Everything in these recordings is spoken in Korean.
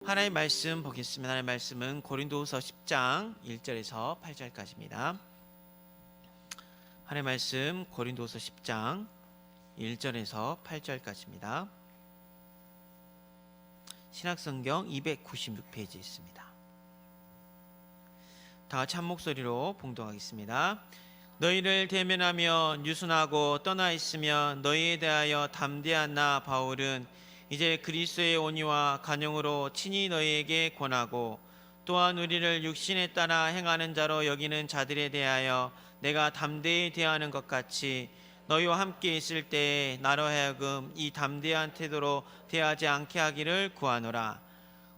하나님의 말씀 보겠습니다. 하나님의 말씀은 고린도후서 10장 1절에서 8절까지입니다. 하나님의 말씀 고린도후서 10장 1절에서 8절까지입니다. 신약성경 296페이지에 있습니다. 다 같이 한 목소리로 봉독하겠습니다. 너희를 대면하며 유순하고 떠나 있으면 너희에 대하여 담대한 나 바울은 이제 그리스도의 온유와 간용으로 친히 너희에게 권하고, 또한 우리를 육신에 따라 행하는 자로 여기는 자들에 대하여 내가 담대히 대하는 것 같이 너희와 함께 있을 때에 나로 하여금 이 담대한 태도로 대하지 않게 하기를 구하노라.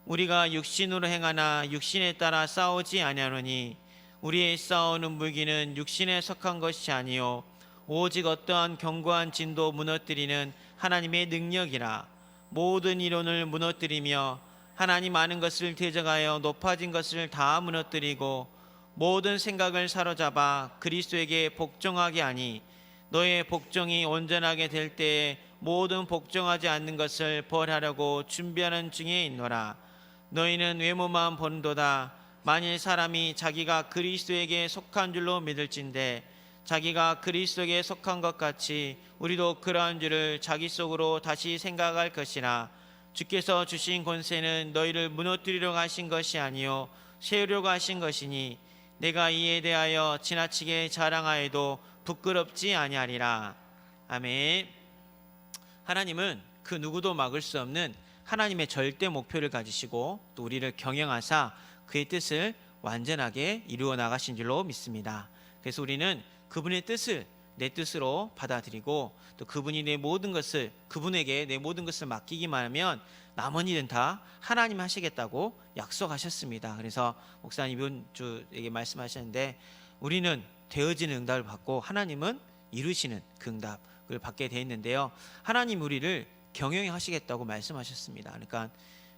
우리가 육신으로 행하나 육신에 따라 싸우지 아니하노니 우리의 싸우는 무기는 육신에 속한 것이 아니요 오직 어떠한 견고한 진도 무너뜨리는 하나님의 능력이라. 모든 이론을 무너뜨리며 하나님 아는 것을 대적하여 높아진 것을 다 무너뜨리고 모든 생각을 사로잡아 그리스도에게 복종하게 하니 너의 복종이 온전하게 될 때에 모든 복종하지 않는 것을 벌하려고 준비하는 중에 있노라. 너희는 외모만 보는도다. 만일 사람이 자기가 그리스도에게 속한 줄로 믿을진대 자기가 그리스도에게 속한 것 같이 우리도 그러한 줄을 자기 속으로 다시 생각할 것이라. 주께서 주신 권세는 너희를 무너뜨리려고 하신 것이 아니요 세우려고 하신 것이니 내가 이에 대하여 지나치게 자랑하여도 부끄럽지 아니하리라. 아멘. 하나님은 그 누구도 막을 수 없는 하나님의 절대 목표를 가지시고 또 우리를 경영하사 그의 뜻을 완전하게 이루어 나가신 줄로 믿습니다. 그래서 우리는 그분의 뜻을 내 뜻으로 받아들이고 또 그분이 내 모든 것을 그분에게 내 모든 것을 맡기기만 하면 남은 일은 다 하나님 하시겠다고 약속하셨습니다. 그래서 목사님 이번 주에게 말씀하셨는데 우리는 되어지는 응답을 받고 하나님은 이루시는 그 응답을 받게 되어 있는데요. 하나님 우리를 경영하시겠다고 말씀하셨습니다. 그러니까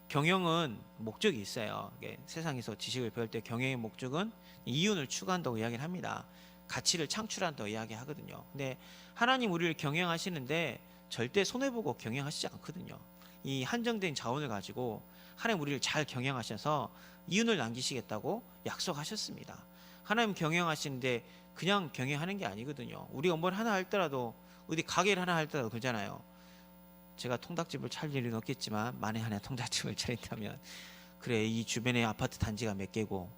경영은 목적이 있어요. 세상에서 지식을 배울 때 경영의 목적은 이윤을 추구한다고 이야기를 합니다. 가치를 창출한다고 이야기하거든요. 근데 하나님 우리를 경영하시는데 절대 손해보고 경영하시지 않거든요. 이 한정된 자원을 가지고 하나님 우리를 잘 경영하셔서 이윤을 남기시겠다고 약속하셨습니다. 하나님 경영하시는데 그냥 경영하는 게 아니거든요. 우리가 뭘 하나 할더라도 어디 가게를 하나 할더라도 그러잖아요. 제가 통닭집을 차릴 일은 없겠지만 만에 하나 통닭집을 차린다면 그래 이 주변에 아파트 단지가 몇 개고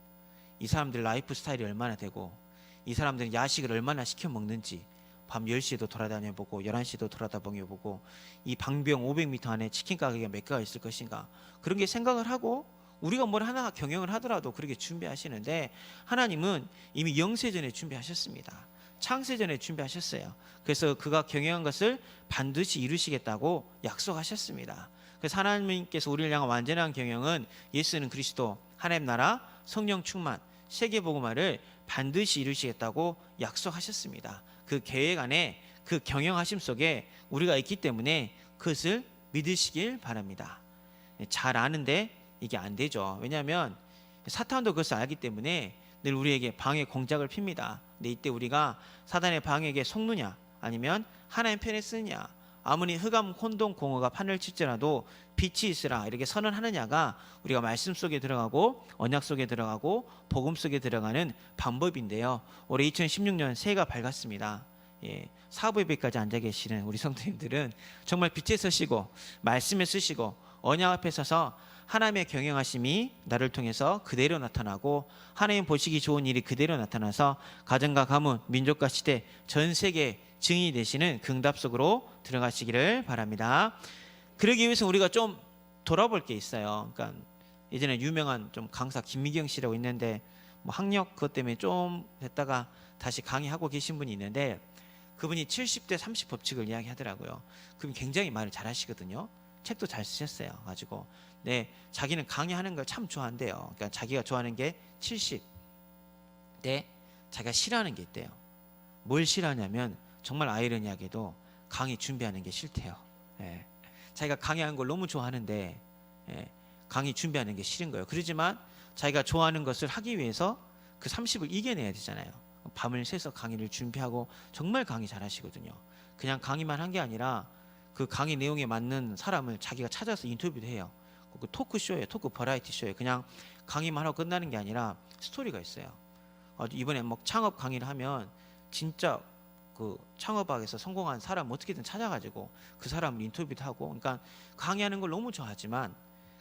이 사람들 라이프 스타일이 얼마나 되고 이 사람들은 야식을 얼마나 시켜 먹는지 밤 10시에도 돌아다녀보고 11시에도 돌아다녀보고 이 방병 500m 안에 치킨 가게가 몇 개가 있을 것인가 그런 게 생각을 하고 우리가 뭘 하나 경영을 하더라도 그렇게 준비하시는데 하나님은 이미 영세전에 준비하셨습니다. 창세전에 준비하셨어요. 그래서 그가 경영한 것을 반드시 이루시겠다고 약속하셨습니다. 그래서 하나님께서 우리를 향한 완전한 경영은 예수는 그리스도, 하나님 나라, 성령 충만, 세계복음화를 반드시 이루시겠다고 약속하셨습니다. 그 계획 안에 그 경영하심 속에 우리가 있기 때문에 그것을 믿으시길 바랍니다. 잘 아는데 이게 안 되죠. 왜냐하면 사탄도 그것을 알기 때문에 늘 우리에게 방해 공작을 핍니다. 근데 이때 우리가 사단의 방해에게 속느냐 아니면 하나님 편에 쓰느냐, 아무리 흑암 혼돈 공허가 판을 칠지라도 빛이 있으라 이렇게 선언하느냐가 우리가 말씀 속에 들어가고 언약 속에 들어가고 복음 속에 들어가는 방법인데요. 올해 2016년 새해가 밝았습니다. 사부예배까지 앉아 계시는 우리 성도님들은 정말 빛에 서시고 말씀에 쓰시고 언약 앞에 서서 하나님의 경영하심이 나를 통해서 그대로 나타나고 하나님 보시기 좋은 일이 그대로 나타나서 가정과 가문, 민족과 시대, 전 세계 증인이 되시는 그 응답 속으로 들어가시기를 바랍니다. 그러기 위해서 우리가 좀 돌아볼 게 있어요. 그러니까 예전에 유명한 좀 강사 김미경 씨라고 있는데 뭐 학력 그것 때문에 좀 됐다가 다시 강의하고 계신 분이 있는데 그분이 70대 30 법칙을 이야기하더라고요. 그분 굉장히 말을 잘하시거든요. 책도 잘 쓰셨어요. 가지고 네, 자기는 강의하는 걸 참 좋아한대요. 그러니까 자기가 좋아하는 게 70. 네, 자기가 싫어하는 게 있대요. 뭘 싫어하냐면 정말 아이러니하게도 강의 준비하는 게 싫대요. 예. 자기가 강의하는 걸 너무 좋아하는데 강의 준비하는 게 싫은 거예요. 그러지만 자기가 좋아하는 것을 하기 위해서 그 30을 이겨내야 되잖아요. 밤을 새서 강의를 준비하고 정말 강의 잘하시거든요. 그냥 강의만 한 게 아니라 그 강의 내용에 맞는 사람을 자기가 찾아서 인터뷰도 해요. 그 토크쇼예요. 토크 버라이티 쇼예요. 그냥 강의만 하고 끝나는 게 아니라 스토리가 있어요. 이번에 뭐 창업 강의를 하면 진짜 그 창업학에서 성공한 사람 어떻게든 찾아가지고 그 사람을 인터뷰도 하고, 그러니까 강의하는 걸 너무 좋아하지만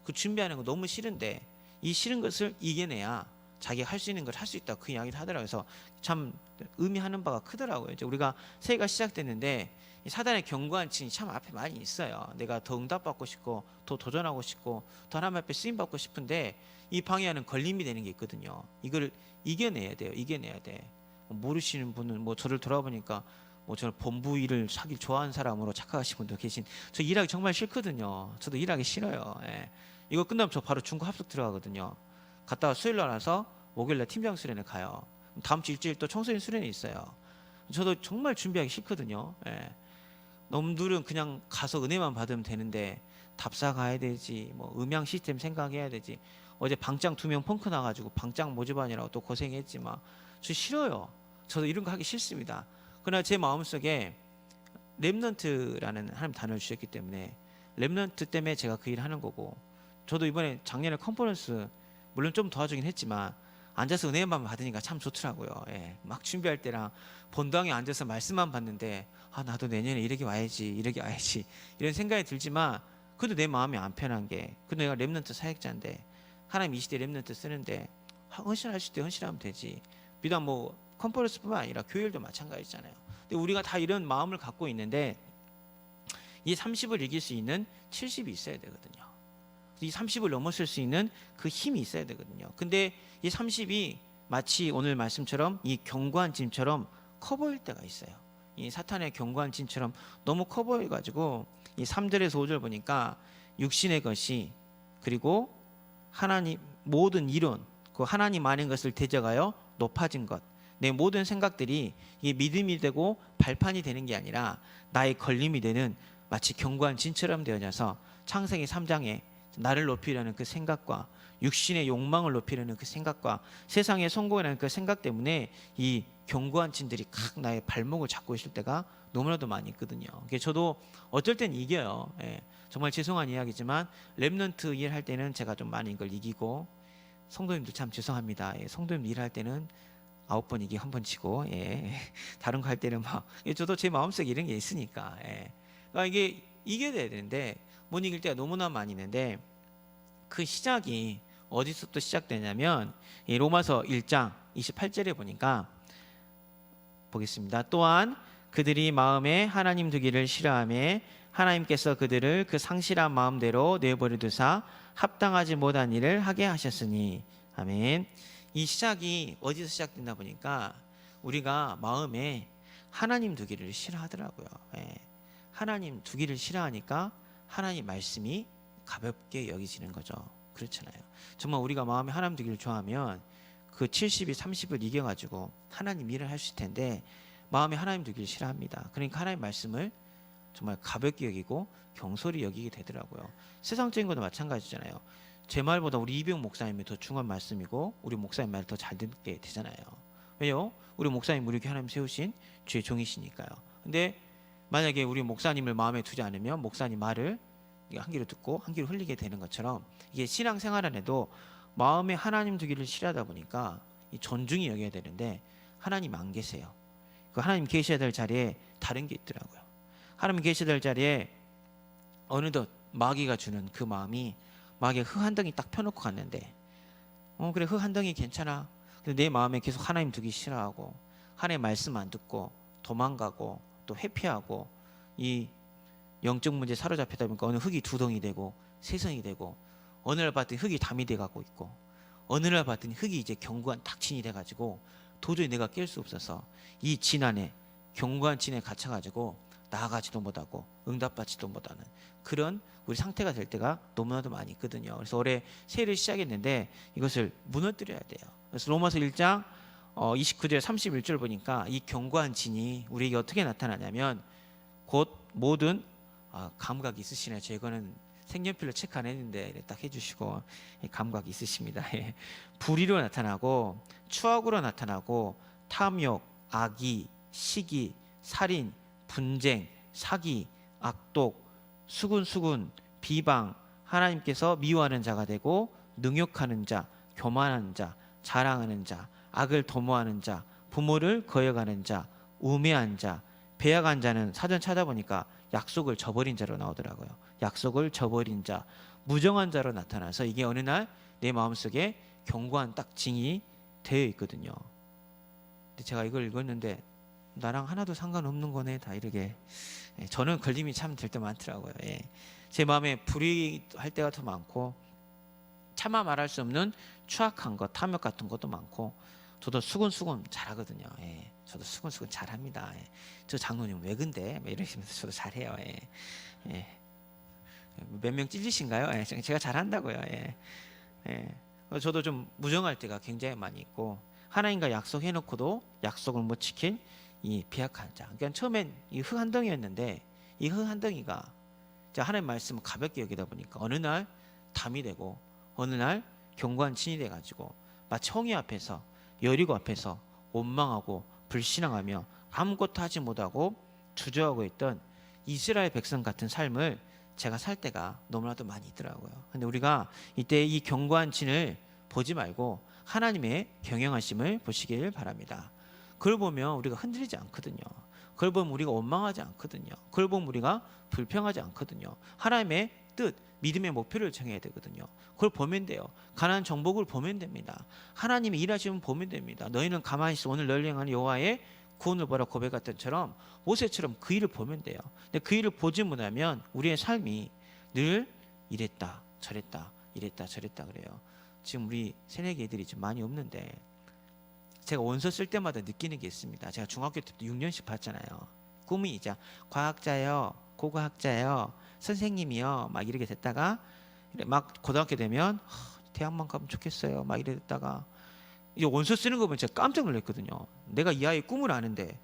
그 준비하는 거 너무 싫은데 이 싫은 것을 이겨내야 자기가 할 수 있는 걸 할 수 있다, 그 이야기를 하더라고요. 그래서 참 의미하는 바가 크더라고요. 이제 우리가 새해가 시작됐는데 이 사단의 견고한 진이 참 앞에 많이 있어요. 내가 더 응답받고 싶고 더 도전하고 싶고 더 하나님 앞에 쓰임받고 싶은데 이 방해하는 걸림이 되는 게 있거든요. 이걸 이겨내야 돼요. 이겨내야 돼. 모르시는 분은 뭐 저를 돌아보니까 뭐 저를 본부 일을 하길 좋아하는 사람으로 착각하시는 분도 계신. 저 일하기 정말 싫거든요. 저도 일하기 싫어요. 예. 이거 끝나면 저 바로 중고 합숙 들어가거든요. 갔다가 수요일 날 와서 목요일 날 팀장 수련회 가요. 다음 주 일주일 또 청소년 수련회 있어요. 저도 정말 준비하기 싫거든요. 예. 놈들은 그냥 가서 은혜만 받으면 되는데 답사 가야 되지, 뭐 음향 시스템 생각해야 되지. 어제 방장 2명 펑크 나가지고 방장 모집하느라고 또 고생했지만 저 싫어요. 저도 이런 거 하기 싫습니다. 그러나 제 마음속에 렘넌트라는 하나님 단어를 주셨기 때문에 렘넌트 때문에 제가 그 일을 하는 거고, 저도 이번에 작년에 컨퍼런스 물론 좀 도와주긴 했지만 앉아서 은혜만 받으니까 참 좋더라고요. 예. 막 준비할 때랑 본당에 앉아서 말씀만 받는데 나도 내년에 이렇게 와야지 이런 생각이 들지만, 그래도 내 마음이 안 편한 게, 근데 내가 렘넌트 사역자인데 하나님 이 시대 렘넌트 쓰는데 헌신할 때 헌신하면 되지. 비단 뭐 컨퍼런스뿐만 아니라 교회일도 마찬가지잖아요. 근데 우리가 다 이런 마음을 갖고 있는데 이 30을 이길 수 있는 70이 있어야 되거든요. 이 30을 넘어설 수 있는 그 힘이 있어야 되거든요. 근데 이 30이 마치 오늘 말씀처럼 이 견고한 짐처럼 커 보일 때가 있어요. 이 사탄의 견고한 짐처럼 너무 커 보여가지고 이 3절에서 5절 보니까 육신의 것이, 그리고 하나님 모든 이론, 그 하나님 아닌 것을 대적하여 높아진 것, 내 모든 생각들이 이게 믿음이 되고 발판이 되는 게 아니라 나의 걸림이 되는 마치 견고한 진처럼 되어져서 창세기 3장에 나를 높이려는 그 생각과 육신의 욕망을 높이려는 그 생각과 세상의 성공이라는 그 생각 때문에 이 견고한 진들이 각 나의 발목을 잡고 있을 때가 너무나도 많이 있거든요. 저도 어쩔 땐 이겨요. 예. 정말 죄송한 이야기지만 렘넌트 일할 때는 제가 좀 많이 이걸 이기고, 성도님들 참 죄송합니다. 예. 성도님들 일할 때는 9번 이기고 1번 지고, 예. 다른 거 할 때는 막, 저도 제 마음속에 이런 게 있으니까, 예. 그러니까 이게 이겨야 되는데 못 이길 때가 너무나 많이 있는데, 그 시작이 어디서부터 시작되냐면 이 로마서 1장 28절에 보니까 보겠습니다. 또한 그들이 마음에 하나님 두기를 싫어하며 하나님께서 그들을 그 상실한 마음대로 내버려두사 합당하지 못한 일을 하게 하셨으니. 아멘. 이 시작이 어디서 시작된다 보니까 우리가 마음에 하나님 두기를 싫어하더라고요. 예. 하나님 두기를 싫어하니까 하나님 말씀이 가볍게 여기지는 거죠. 그렇잖아요. 정말 우리가 마음에 하나님 두기를 좋아하면 그 70이 30을 이겨가지고 하나님 일을 할 수 있을 텐데 마음에 하나님 두기를 싫어합니다. 그러니까 하나님 말씀을 정말 가볍게 여기고 경솔히 여기게 되더라고요. 세상적인 것도 마찬가지잖아요. 제 말보다 우리 이병 목사님이 더 중요한 말씀이고 우리 목사님 말을 더 잘 듣게 되잖아요. 왜요? 우리 목사님 우리 교회 하나님 세우신 주의 종이시니까요. 근데 만약에 우리 목사님을 마음에 두지 않으면 목사님 말을 한 귀로 듣고 한 귀로 흘리게 되는 것처럼, 이게 신앙생활 안에도 마음에 하나님 두기를 싫어하다 보니까 이 존중이 여겨야 되는데 하나님 안 계세요. 그 하나님 계셔야 될 자리에 다른 게 있더라고요. 하나님 계셔야 될 자리에 어느덧 마귀가 주는 그 마음이, 마귀가 흙 한 덩이 딱 펴놓고 갔는데 그래 흙 한 덩이 괜찮아. 근데 내 마음에 계속 하나님 두기 싫어하고 하나님 말씀 안 듣고 도망가고 또 회피하고 이 영적 문제 사로잡히다 보니까 어느 흙이 2덩이 되고 3성이 되고, 어느 날 봤더니 흙이 담이 돼가고 있고, 어느 날 봤더니 흙이 이제 견고한 탁진이 돼가지고 도저히 내가 깰 수 없어서 이 진 안에, 견고한 진에 갇혀가지고 나아가지도 못하고 응답받지도 못하는 그런 우리 상태가 될 때가 너무나도 많이 있거든요. 그래서 올해 새해를 시작했는데 이것을 무너뜨려야 돼요. 그래서 로마서 1장 29절 31절 보니까 이 견고한 진이 우리에게 어떻게 나타나냐면 곧 모든 감각이 있으시네요. 제거는 색연필로 체크 안 했는데 딱 해주시고 감각이 있으십니다. 불의로 나타나고 추악으로 나타나고 탐욕, 악의, 시기, 살인, 분쟁, 사기, 악독, 수군수군, 비방, 하나님께서 미워하는 자가 되고 능욕하는 자, 교만하는 자, 자랑하는 자, 악을 도모하는 자, 부모를 거역하는 자, 우매한 자, 배역한 자는 사전 찾아보니까 약속을 저버린 자로 나오더라고요. 약속을 저버린 자, 무정한 자로 나타나서 이게 어느 날 내 마음속에 견고한 딱 징이 되어 있거든요. 근데 제가 이걸 읽었는데 나랑 하나도 상관없는 거네 다 이렇게. 저는 걸림이 참 될 때 많더라고요. 제 마음에 불이할 때가 더 많고 차마 말할 수 없는 추악한 것, 탐욕 같은 것도 많고 저도 수근수근 잘하거든요. 저도 수근수근 잘합니다. 저 장로님 왜 근데? 이러시면서 저도 잘해요. 몇 명 찔리신가요? 제가 잘한다고요. 저도 좀 무정할 때가 굉장히 많이 있고 하나님과 약속해놓고도 약속을 못 지킨 이 비약한 자. 그러니까 처음엔 이 흙 한 덩이였는데 이 흙 한 덩이가 하나님 말씀을 가볍게 여기다 보니까 어느 날 담이 되고 어느 날 견고한 진이 돼가지고 마치 홍해 앞에서 여리고 앞에서 원망하고 불신앙하며 아무것도 하지 못하고 주저하고 있던 이스라엘 백성 같은 삶을 제가 살 때가 너무나도 많이 있더라고요. 근데 우리가 이때 이 견고한 진을 보지 말고 하나님의 경영하심을 보시길 바랍니다. 그걸 보면 우리가 흔들리지 않거든요. 그걸 보면 우리가 원망하지 않거든요. 그걸 보면 우리가 불평하지 않거든요. 하나님의 뜻, 믿음의 목표를 정해야 되거든요. 그걸 보면 돼요. 가나안 정복을 보면 됩니다. 하나님이 일하시면 보면 됩니다. 너희는 가만히 있어 오늘 너희를 향한 여호와의 구원을 보라 고백했던 처럼 모세처럼 그 일을 보면 돼요. 근데 그 일을 보지 못하면 우리의 삶이 늘 이랬다 저랬다 이랬다 저랬다 그래요. 지금 우리 새내기 애들이 좀 많이 없는데 제가 원서 쓸 때마다 느끼는 게 있습니다. 제가 중학교 때도 6년씩 봤잖아요. 꿈이 이제 과학자요, 고고학자요, 선생님이요 막 이렇게 됐다가 막 고등학교 되면 대학만 가면 좋겠어요 막 이래 됐다가 이제 원서 쓰는 거 보면 제가 깜짝 놀랐거든요. 내가 이 아이의 꿈을 아는데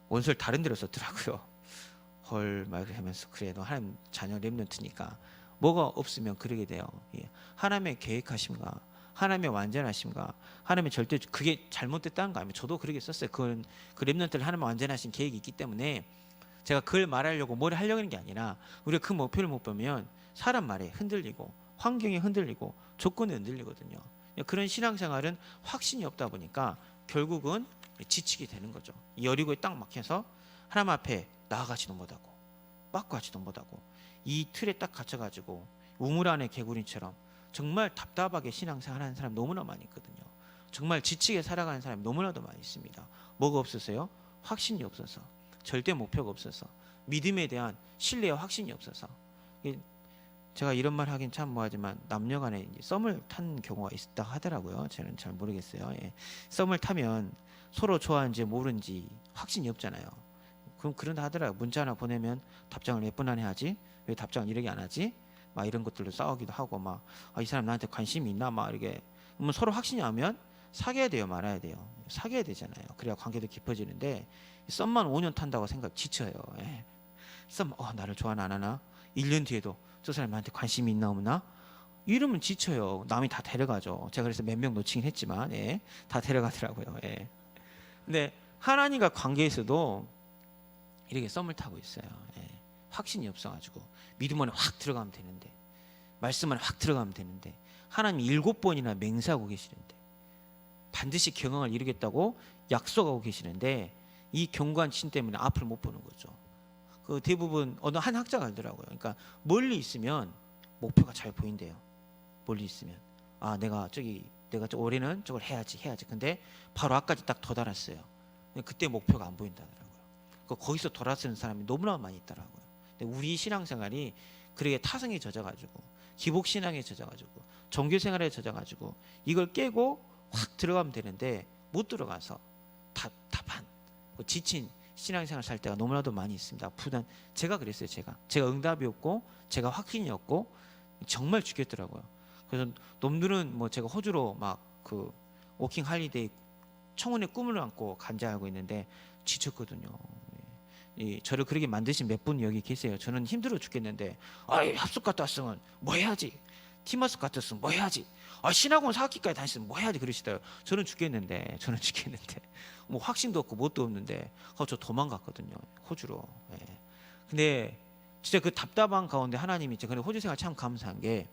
원서를 다른 데로 썼더라고요. 헐 막 이렇게 하면서 그래 너 하나님 자녀 렘넌트니까 뭐가 없으면 그러게 돼요. 하나님의 계획하심과 하나님의 완전하심과 하나님의 절대 그게 잘못됐다는 거 아니면 저도 그렇게 썼어요. 그건 그 렘넌트를 하나님의 완전하신 계획이 있기 때문에 제가 그걸 말하려고 뭘 하려고 하는 게 아니라 우리가 그 목표를 못 보면 사람 말에 흔들리고 환경에 흔들리고 조건에 흔들리거든요. 그런 신앙생활은 확신이 없다 보니까 결국은 지치게 되는 거죠. 여리고에 딱 막혀서 하나님 앞에 나아가지도 못하고 빠꾸하지도 못하고 이 틀에 딱 갇혀가지고 우물 안의 개구리처럼 정말 답답하게 신앙생활하는 사람 너무나 많이 있거든요. 정말 지치게 살아가는 사람이 너무나도 많이 있습니다. 뭐가 없어서요? 확신이 없어서, 절대 목표가 없어서, 믿음에 대한 신뢰와 확신이 없어서. 제가 이런 말 하긴 참 뭐하지만 남녀간에 썸을 탄 경우가 있다 하더라고요. 저는 잘 모르겠어요. 썸을 타면 서로 좋아하는지 모르는지 확신이 없잖아요. 그럼 그런다 하더라고요. 문자 하나 보내면 답장을 몇 번 안에 하지? 왜 답장을 이렇게 안 하지? 막 이런 것들로 싸우기도 하고 막 이 사람 나한테 관심이 있나 막 이렇게. 그러면 서로 확신이 나면 사귀어야 돼요, 말아야 돼요? 사귀어야 되잖아요. 그래야 관계도 깊어지는데 썸만 5년 탄다고 생각 지쳐요. 썸 나를 좋아하나 안 하나? 1년 뒤에도 저 사람 나한테 관심이 있나 없나? 이러면 지쳐요. 남이 다 데려가죠. 제가 그래서 몇 명 놓치긴 했지만 다 데려가더라고요. 근데 하나님과 관계에서도 이렇게 썸을 타고 있어요. 확신이 없어가지고 믿음 안에 확 들어가면 되는데 말씀 안에 확 들어가면 되는데 하나님 7번이나 맹세하고 계시는데 반드시 경영을 이루겠다고 약속하고 계시는데 이 견고한 신 때문에 앞을 못 보는 거죠. 그 대부분 어느 한 학자가 알더라고요. 그러니까 멀리 있으면 목표가 잘 보인대요. 멀리 있으면 내가 올해는 저걸 해야지. 근데 바로 앞까지 딱 도달했어요. 그때 목표가 안 보인다더라고요. 거기서 돌아서는 사람이 너무나 많이 있더라고요. 근데 우리 신앙생활이 그렇게 타성에 젖어가지고 기복신앙에 젖어가지고 종교생활에 젖어가지고 이걸 깨고 확 들어가면 되는데 못 들어가서 답답한 지친 신앙생활 살 때가 너무나도 많이 있습니다. 부단 제가 그랬어요. 제가 응답이 없고 제가 확신이 없고 정말 죽겠더라고요. 그래서 놈들은 뭐 제가 호주로 막 그 워킹 할리데이 청혼의 꿈을 안고 간자하고 있는데 지쳤거든요. 저를 그렇게 만드신 몇 분 여기 계세요. 저는 힘들어 죽겠는데 합숙 갔다 왔으면 뭐 해야지? 팀합숙 갔다 왔으면 뭐 해야지? 신학원 4학기까지 다녔으면 뭐 해야지? 그러시더라고요. 저는 죽겠는데 뭐 확신도 없고 뭣도 없는데 저 도망갔거든요. 호주로. 근데 진짜 그 답답한 가운데 하나님이 근데 호주 생활 참 감사한 게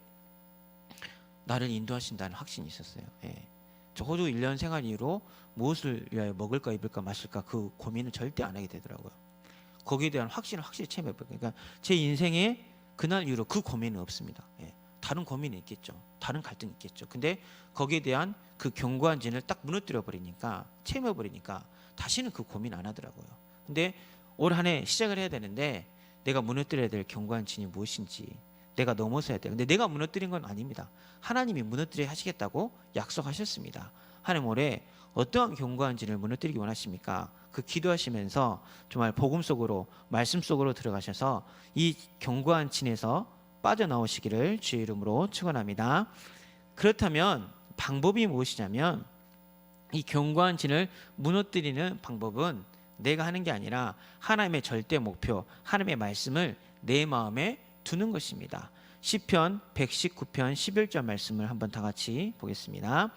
나를 인도하신다는 확신이 있었어요. 예. 저 호주 1년 생활 이후로 무엇을 위하여 먹을까 입을까 마실까 그 고민을 절대 안 하게 되더라고요. 거기에 대한 확신을 확실히 체험해봐요. 그러니까 제 인생에 그날 이후로 그 고민은 없습니다. 예. 다른 고민이 있겠죠. 다른 갈등이 있겠죠. 근데 거기에 대한 그 견고한 진을 딱 무너뜨려 버리니까, 체험해 버리니까 다시는 그 고민 안 하더라고요. 근데 올 한 해 시작을 해야 되는데 내가 무너뜨려야 될 견고한 진이 무엇인지 내가 넘어서야 돼요. 근데 내가 무너뜨린 건 아닙니다. 하나님이 무너뜨려 하시겠다고 약속하셨습니다. 하나님 올해 어떠한 견고한 진을 무너뜨리기 원하십니까? 그 기도하시면서 정말 복음 속으로, 말씀 속으로 들어가셔서 이 견고한 진에서 빠져나오시기를 주의 이름으로 축원합니다. 그렇다면 방법이 무엇이냐면, 이 견고한 진을 무너뜨리는 방법은 내가 하는 게 아니라 하나님의 절대 목표, 하나님의 말씀을 내 마음에 두는 것입니다. 시편 119편 11절 말씀을 한번 다 같이 보겠습니다.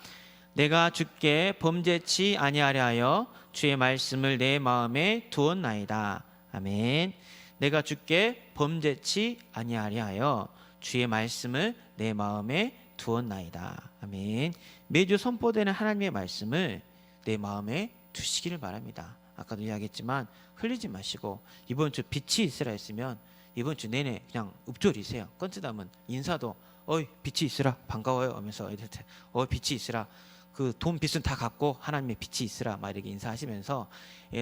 내가 주께 범죄치 아니하려 하여 주의 말씀을 내 마음에 두었나이다. 아멘. 내가 주께 범죄치 아니하려 하여 주의 말씀을 내 마음에 두었나이다. 아멘. 매주 선포되는 하나님의 말씀을 내 마음에 두시기를 바랍니다. 아까도 이야기했지만 흘리지 마시고, 이번 주 빛이 있으라 했으면 이번 주 내내 그냥 읊조리세요. 건쯔담은 인사도 어이 빛이 있으라 반가워요 하면서 애들한테 빛이 있으라, 그 돈 빚은 다 갚고 하나님의 빛이 있으라 막 이렇게 인사하시면서,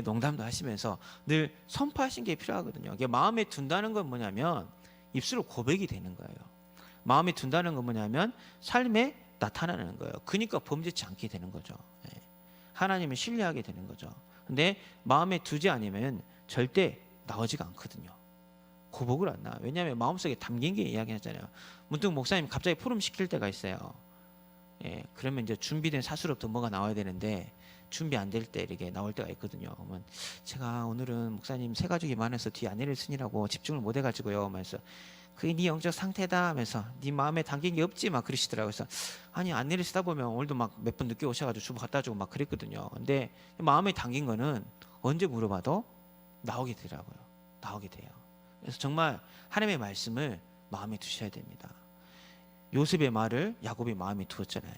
농담도 하시면서 늘 선포하신 게 필요하거든요. 이게 마음에 둔다는 건 뭐냐면 입술로 고백이 되는 거예요. 마음에 둔다는 건 뭐냐면 삶에 나타나는 거예요. 그러니까 범죄치 않게 되는 거죠. 하나님을 신뢰하게 되는 거죠. 근데 마음에 두지 않으면 절대 나오지가 않거든요. 고백을 안 나와요. 왜냐하면 마음속에 담긴 게 이야기하잖아요. 문득 목사님 갑자기 포럼 시킬 때가 있어요. 그러면 이제 준비된 사수로부터 뭐가 나와야 되는데 준비 안 될 때 이렇게 나올 때가 있거든요. 그러면 제가 오늘은 목사님 새 가족이 많아서 뒤에 아내를 쓰느라고 집중을 못 해가지고요 하면서, 그게 네 영적 상태다 하면서 네 마음에 담긴 게 없지 막 그러시더라고요. 그래서 아니 안내를 쓰다 보면 오늘도 막 몇 번 늦게 오셔가지고 주부 갖다 주고 막 그랬거든요. 근데 마음에 담긴 거는 언제 물어봐도 나오게 되더라고요. 나오게 돼요. 그래서 정말 하나님의 말씀을 마음에 두셔야 됩니다. 요셉의 말을 야곱이 마음에 두었잖아요.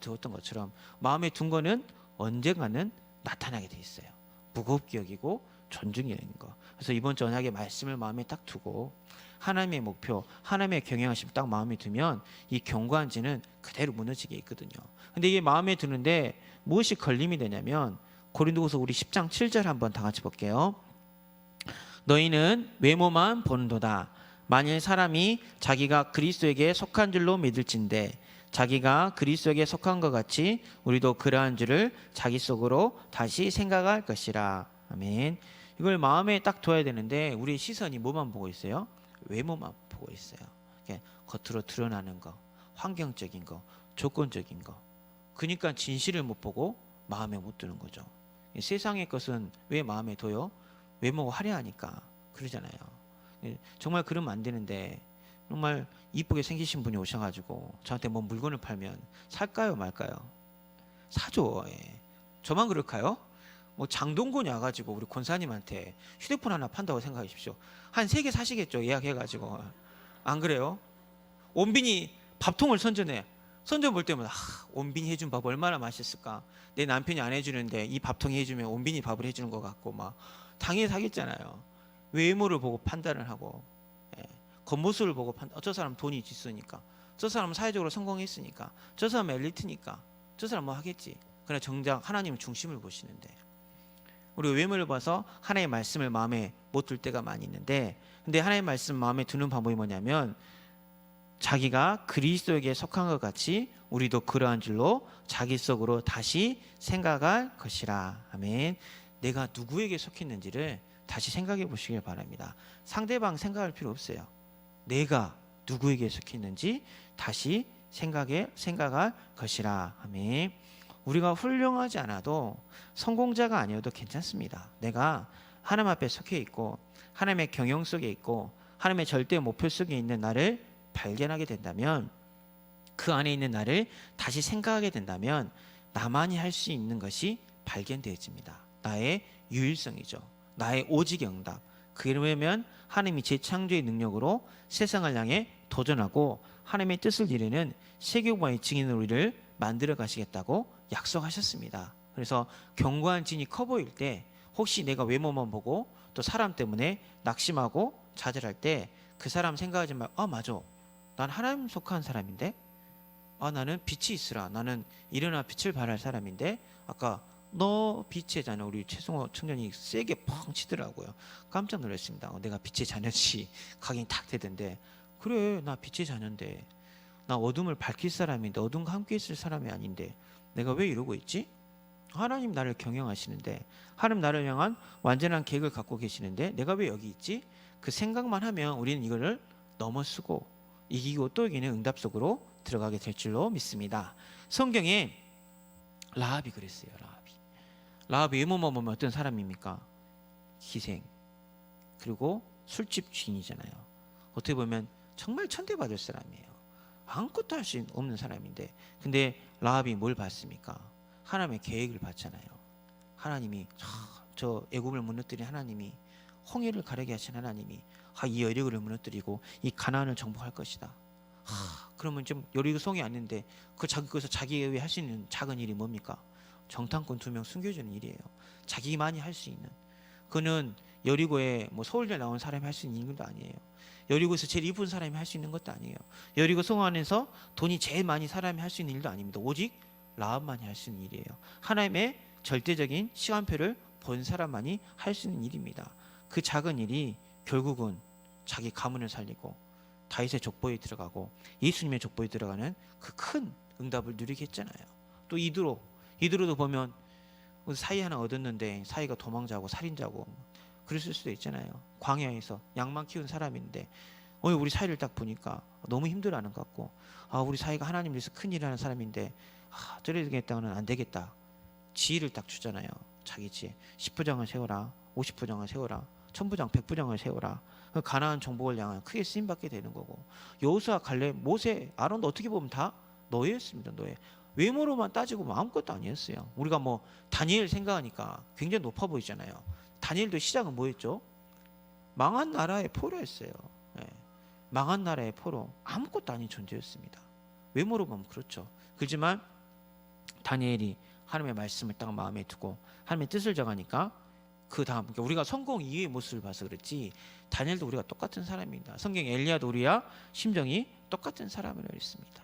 두었던 것처럼 마음에 둔 거는 언젠가는 나타나게 돼 있어요. 무겁게 여기고 존중이 있는 거. 그래서 이번 저녁에 말씀을 마음에 딱 두고 하나님의 목표, 하나님의 경영하심 딱 마음에 두면 이 견고한 진은 그대로 무너지게 있거든요. 근데 이게 마음에 드는데 무엇이 걸림이 되냐면, 고린도후서 우리 10장 7절 한번 다 같이 볼게요. 너희는 외모만 보는도다. 만일 사람이 자기가 그리스도에게 속한 줄로 믿을진대 자기가 그리스도에게 속한 것 같이 우리도 그러한 줄을 자기 속으로 다시 생각할 것이라. 아멘. 이걸 마음에 딱 둬야 되는데 우리 시선이 뭐만 보고 있어요? 외모만 보고 있어요. 겉으로 드러나는 거, 환경적인 거, 조건적인 거. 그러니까 진실을 못 보고 마음에 못 두는 거죠. 세상의 것은 왜 마음에 둬요? 외모가 화려하니까 그러잖아요. 정말 그러면 안 되는데, 정말 이쁘게 생기신 분이 오셔가지고 저한테 뭐 물건을 팔면 살까요 말까요? 사죠. 저만 그럴까요? 뭐 장동건이 와가지고 우리 권사님한테 휴대폰 하나 판다고 생각하십시오. 한 3개 사시겠죠, 예약해가지고. 안 그래요? 원빈이 밥통을 선전해. 선전 볼 때마다 원빈이 해준 밥 얼마나 맛있을까. 내 남편이 안 해주는데 이 밥통이 해주면 원빈이 밥을 해주는 것 같고 막 당연히 사겠잖아요. 외모를 보고 판단을 하고, 겉모습을 보고 저 사람 돈이 있으니까, 저 사람은 사회적으로 성공했으니까, 저 사람은 엘리트니까, 저 사람 뭐 하겠지. 그러나 정작 하나님은 중심을 보시는데, 우리가 외모를 봐서 하나님의 말씀을 마음에 못 둘 때가 많이 있는데, 근데 하나님의 말씀 마음에 두는 방법이 뭐냐면, 자기가 그리스도에게 속한 것 같이 우리도 그러한 줄로 자기 속으로 다시 생각할 것이라. 아멘. 내가 누구에게 속했는지를 다시 생각해 보시길 바랍니다. 상대방 생각할 필요 없어요. 내가 누구에게 속했는지 다시 생각할 것이라. 아멘. 우리가 훌륭하지 않아도 성공자가 아니어도 괜찮습니다. 내가 하나님 앞에 속해 있고 하나님의 경영 속에 있고 하나님의 절대 목표 속에 있는 나를 발견하게 된다면, 그 안에 있는 나를 다시 생각하게 된다면 나만이 할 수 있는 것이 발견되어집니다. 나의 유일성이죠. 나의 오직의 응답, 그러면 하나님이 재창조의 능력으로 세상을 향해 도전하고 하나님의 뜻을 이루는 세계관의 증인으로 우리를 만들어 가시겠다고 약속하셨습니다. 그래서 견고한 진이 커 보일 때 혹시 내가 외모만 보고 또 사람 때문에 낙심하고 좌절할 때 그 사람 생각하지 말고 맞아, 난 하나님 속한 사람인데, 나는 빛이 있으라, 나는 일어나 빛을 발할 사람인데, 아까 너 빛의 자녀, 우리 최승호 청년이 세게 펑 치더라고요. 깜짝 놀랐습니다. 내가 빛의 자녀지 각인이 탁 되던데, 그래 나 빛의 자녀인데, 나 어둠을 밝힐 사람인데, 어둠과 함께 있을 사람이 아닌데 내가 왜 이러고 있지? 하나님 나를 경영하시는데, 하나님 나를 향한 완전한 계획을 갖고 계시는데 내가 왜 여기 있지? 그 생각만 하면 우리는 이거를 넘어서고 이기고 또 이기는 응답 속으로 들어가게 될 줄로 믿습니다. 성경에 라합이 그랬어요. 라합이 외모만 보면 어떤 사람입니까? 희생, 그리고 술집 주인이잖아요. 어떻게 보면 정말 천대받을 사람이에요. 아무것도 할 수 없는 사람인데, 근데 라합이 뭘 봤습니까? 하나님의 계획을 봤잖아요. 하나님이 저 애굽을 무너뜨린 하나님이, 홍해를 가르게 하신 하나님이 이 여리고를 무너뜨리고 이 가나안을 정복할 것이다. 그러면 좀 여리고 성이 아닌데 거기서 자기에 의해 할 수 있는 작은 일이 뭡니까? 정탐꾼 2명 숨겨주는 일이에요. 자기만이 할 수 있는. 그는 여리고에 서울대 나온 사람이 할 수 있는 일도 아니에요. 여리고에서 제일 이쁜 사람이 할 수 있는 것도 아니에요. 여리고 성 안에서 돈이 제일 많이 사람이 할 수 있는 일도 아닙니다. 오직 라합만이 할 수 있는 일이에요. 하나님의 절대적인 시간표를 본 사람만이 할 수 있는 일입니다. 그 작은 일이 결국은 자기 가문을 살리고 다윗의 족보에 들어가고 예수님의 족보에 들어가는 그 큰 응답을 누리게 했잖아요. 또 이드로도 보면 사이 하나 얻었는데 사이가 도망자고 살인자고 그랬을 수도 있잖아요. 광야에서 양만 키운 사람인데 우리 사이를 딱 보니까 너무 힘들어하는 것 같고, 우리 사이가 하나님 위해서 큰 일을 하는 사람인데 저러겠다고는 안 되겠다. 지혜를 딱 주잖아요. 자기 지혜. 10부장을 세워라, 50부장을 세워라, 1000부장, 100부장을 세워라. 가나안 정복을 향한 크게 쓰임받게 되는 거고, 여호수아, 갈렙, 모세, 아론도 어떻게 보면 다 노예였습니다. 노예. 외모로만 따지고 아무것도 아니었어요. 우리가 다니엘 생각하니까 굉장히 높아 보이잖아요. 다니엘도 시작은 뭐였죠? 망한 나라의 포로였어요. 망한 나라의 포로, 아무것도 아닌 존재였습니다. 외모로 보면 그렇죠. 그렇지만 다니엘이 하나님의 말씀을 딱 마음에 두고 하나님의 뜻을 정하니까 그 다음, 그러니까 우리가 성공 이후의 모습을 봐서 그렇지 다니엘도 우리가 똑같은 사람입니다. 성경 엘리야도 우리와 심정이 똑같은 사람이라고 했습니다.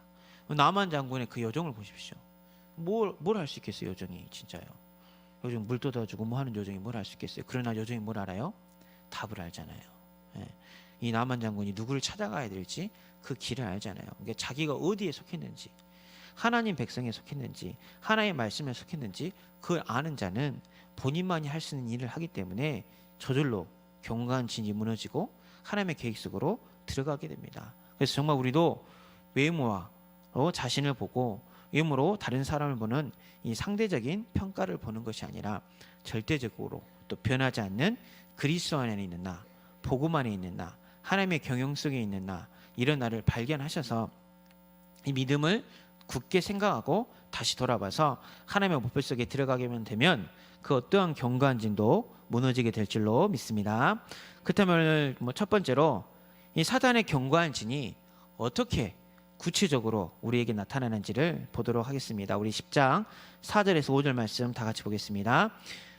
나만 장군의 그 여정을 보십시오. 뭘 할 수 있겠어요? 여정이 진짜요. 요즘 물 떠다주고 하는 여정이 뭘 할 수 있겠어요? 그러나 여정이 뭘 알아요? 답을 알잖아요. 이 나만 장군이 누구를 찾아가야 될지 그 길을 알잖아요. 그러니까 자기가 어디에 속했는지, 하나님 백성에 속했는지, 하나님의 말씀에 속했는지 그걸 아는 자는 본인만이 할 수 있는 일을 하기 때문에 저절로 견고한 진이 무너지고 하나님의 계획 속으로 들어가게 됩니다. 그래서 정말 우리도 외모와 자신을 보고 외모로 다른 사람을 보는 이 상대적인 평가를 보는 것이 아니라 절대적으로 또 변하지 않는 그리스도 안에 있는 나, 복음 안에 있는 나, 하나님의 경영 속에 있는 나, 이런 나를 발견하셔서 이 믿음을 굳게 생각하고 다시 돌아봐서 하나님의 목표 속에 들어가게만 되면 그 어떠한 견고한 진도 무너지게 될 줄로 믿습니다. 그렇다면 첫 번째로 이 사단의 견고한 진이 어떻게 구체적으로 우리에게 나타나는지를 보도록 하겠습니다. 우리 10장 4절에서 5절 말씀 다 같이 보겠습니다.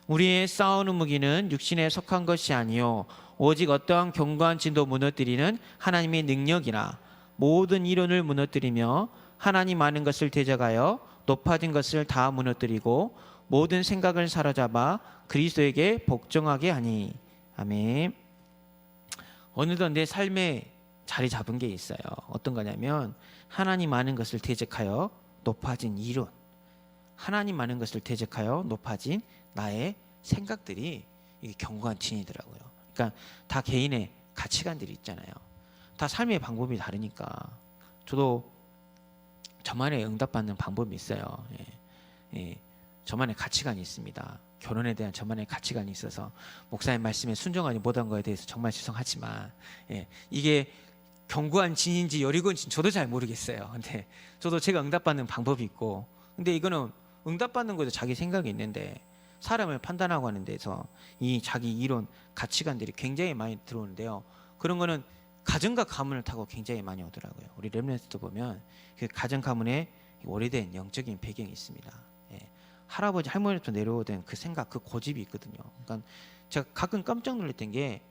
우리의 싸우는 무기는 육신에 속한 것이 아니요 오직 어떠한 견고한 진도 무너뜨리는 하나님의 능력이라. 모든 이론을 무너뜨리며 하나님 많은 것을 대적하여 높아진 것을 다 무너뜨리고 모든 생각을 사로잡아 그리스도에게 복종하게 하니. 아멘. 어느덧 내 삶에 자리 잡은 게 있어요. 어떤 거냐면 하나님 많은 것을 대적하여 높아진 이론, 하나님 많은 것을 대적하여 높아진 나의 생각들이 이게 견고한 진이더라고요. 그러니까 다 개인의 가치관들이 있잖아요. 다 삶의 방법이 다르니까. 저도 저만의 응답받는 방법이 있어요. 저만의 가치관이 있습니다. 결혼에 대한 저만의 가치관이 있어서 목사님 말씀에 순종하지 못한 거에 대해서 정말 죄송하지만 이게 견고한 진인지 여리고인 진지 저도 잘 모르겠어요. 근데 저도 제가 응답받는 방법이 있고, 근데 이거는 응답받는 것도 자기 생각이 있는데 사람을 판단하고 하는 데서 이 자기 이론, 가치관들이 굉장히 많이 들어오는데요. 그런 거는 가정과 가문을 타고 굉장히 많이 오더라고요. 우리 렘넌트도 보면 그 가정 가문에 오래된 영적인 배경이 있습니다. 예. 할아버지 할머니부터 내려오던 그 생각, 그 고집이 있거든요. 그러니까 제가 가끔 깜짝 놀랐던 게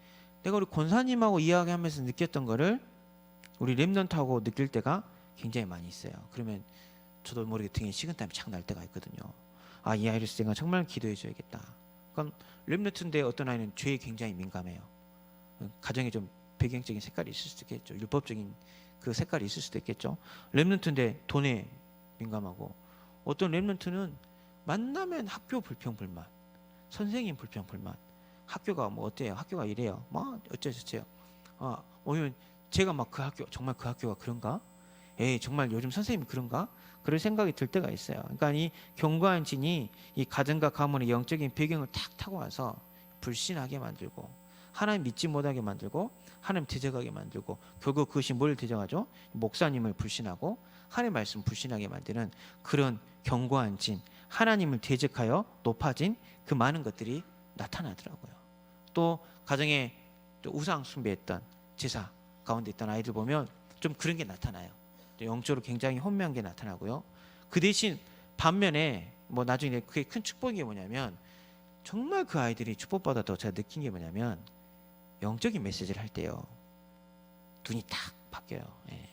내가 우리 권사님하고 이야기하면서 느꼈던 거를 우리 렘넌트하고 느낄 때가 굉장히 많이 있어요. 그러면 저도 모르게 등에 식은땀이 착 날 때가 있거든요. 아, 이 아이를 내가 정말 기도해 줘야겠다. 그러니까 렘넌트인데 어떤 아이는 죄에 굉장히 민감해요. 가정에 좀 배경적인 색깔이 있을 수도 있겠죠. 율법적인 그 색깔이 있을 수도 있겠죠. 렘넌트인데 돈에 민감하고, 어떤 렘넌트는 만나면 학교 불평불만, 선생님 불평불만, 학교가 뭐 어때요? 학교가 이래요. 뭐 어쩌저쩌요. 아, 오면 제가 막 그 학교, 정말 그 학교가 그런가? 에이, 정말 요즘 선생님이 그런가? 그런 생각이 들 때가 있어요. 그러니까 이 견고한 진이 이 가정과 가문의 영적인 배경을 탁 타고 와서 불신하게 만들고, 하나님 믿지 못하게 만들고, 하나님 대적하게 만들고, 결국 그것이 뭘 대적하죠? 목사님을 불신하고 하나님 말씀 불신하게 만드는 그런 견고한 진, 하나님을 대적하여 높아진 그 많은 것들이 나타나더라고요. 또 가정에 또 우상 숭배했던 제사 가운데 있던 아이들 보면 좀 그런 게 나타나요. 영적으로 굉장히 혼미한 게 나타나고요. 그 대신 반면에 뭐 나중에 그게 큰 축복이 뭐냐면, 정말 그 아이들이 축복받아도 제가 느낀 게 뭐냐면, 영적인 메시지를 할 때요, 눈이 탁 바뀌어요. 예.